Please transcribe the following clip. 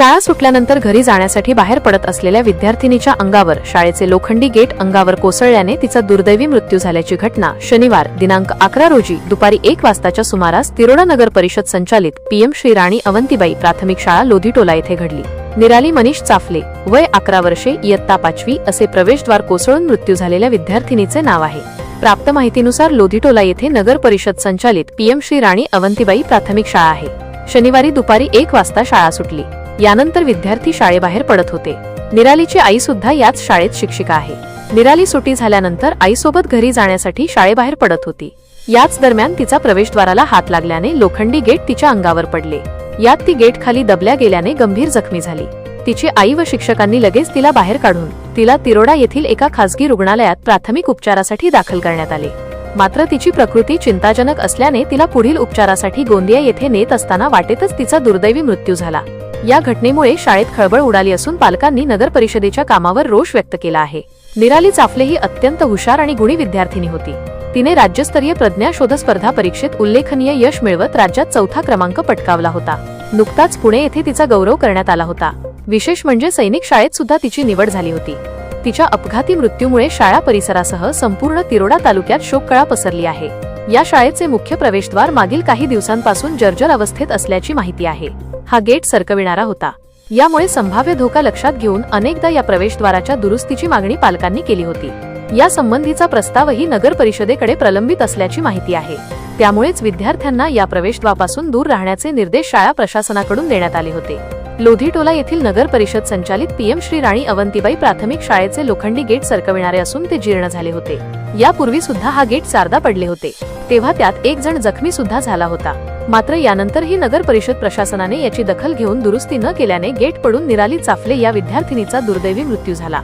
शाळा सुटल्यानंतर घरी जाण्यासाठी बाहेर पडत असलेल्या विद्यार्थिनीच्या अंगावर शाळेचे लोखंडी गेट अंगावर कोसळल्याने तिचा दुर्दैवी मृत्यू झाल्याची घटना शनिवार दिनांक 11 रोजी दुपारी 1 वाजताच्या सुमारास तिरोडा नगर परिषद संचालित पीएम श्री राणी अवंतीबाई प्राथमिक शाळा लोधीटोला येथे घडली। निराली मनीष चाफले वय 11 वर्षे इयत्ता 5वी असे प्रवेशद्वार कोसळून मृत्यू झालेल्या विद्यार्थिनीचे नाव आहे। प्राप्त माहितीनुसार लोधीटोला येथे नगर परिषद संचालित पीएम श्री राणी अवंतीबाई प्राथमिक शाळा आहे। शनिवारी दुपारी 1 वाजता शाळा सुटली। यानंतर विद्यार्थी शाळेबाहेर पडत होते। निरालीची आई सुद्धा याच शाळेत शिक्षिका आहे। निराली सुट्टी झाल्यानंतर आईसोबत घरी जाण्यासाठी शाळेबाहेर पडत होती। याच दरम्यान तिचा प्रवेशद्वाराला हात लागल्याने लोखंडी गेट तिच्या अंगावर पडले। यात ती गेट खाली दबल्या गेल्याने गंभीर जखमी झाली। तिची आई व शिक्षकांनी लगेच तिला बाहेर काढून तिला तिरोडा येथील एका खासगी रुग्णालयात प्राथमिक उपचारासाठी दाखल करण्यात आले। मात्र तिची प्रकृती चिंताजनक असल्याने तिला पुढील उपचारासाठी गोंदिया येथे नेत असताना वाटेतच तिचा दुर्दैवी मृत्यू झाला। या घटनेमुळे शाळेत खळबळ उडाली असून पालकांनी नगर परिषदेच्या कामावर रोष व्यक्त केला आहे। निराली चाफले ही अत्यंत हुशार आणि गुणी विद्यार्थिनी होती। तिने राज्यस्तरीय प्रज्ञा शोध स्पर्धा परीक्षेत उल्लेखनीय यश मिळवत राज्यात 4था क्रमांक पटकावला होता। नुकताच पुणे येथे तिचा गौरव करण्यात आला होता। विशेष म्हणजे सैनिक शाळेत सुद्धा तिची निवड झाली होती। तिच्या अपघाती मृत्यूमुळे शाळा परिसरासह संपूर्ण तिरोडा तालुक्यात शोककळा पसरली आहे। या शाळेचे मुख्य प्रवेशद्वार मागील काही दिवसांपासून जर्जर अवस्थेत असल्याची माहिती आहे। हा गेट सरकविणारा होता। यामुळे संभाव्य धोका लक्षात घेऊन अनेकदा या प्रवेशद्वाराच्या दुरुस्तीची मागणी पालकांनी केली होती। या संबंधीचा प्रस्तावही नगर परिषदेकडे प्रलंबित असल्याची माहिती आहे। त्यामुळेच विद्यार्थ्यांना या प्रवेशद्वारापासून दूर राहण्याचे निर्देश शाळा प्रशासनाकडून देण्यात आले होते। लोधीटोला येथील नगर परिषद संचालित पीएम श्री राणी अवंतीबाई प्राथमिक शाळेचे लोखंडी गेट सरकविणारे असून ते जीर्ण झाले होते। यापूर्वी सुद्धा हा गेट चारदा पडले होते, तेव्हा त्यात एक जण जखमी सुद्धा झाला होता। मात्र यानंतरही नगर परिषद प्रशासनाने याची दखल घेऊन दुरुस्ती न केल्याने गेट पडून निराली चाफले या विद्यार्थिनीचा दुर्दैवी मृत्यू झाला।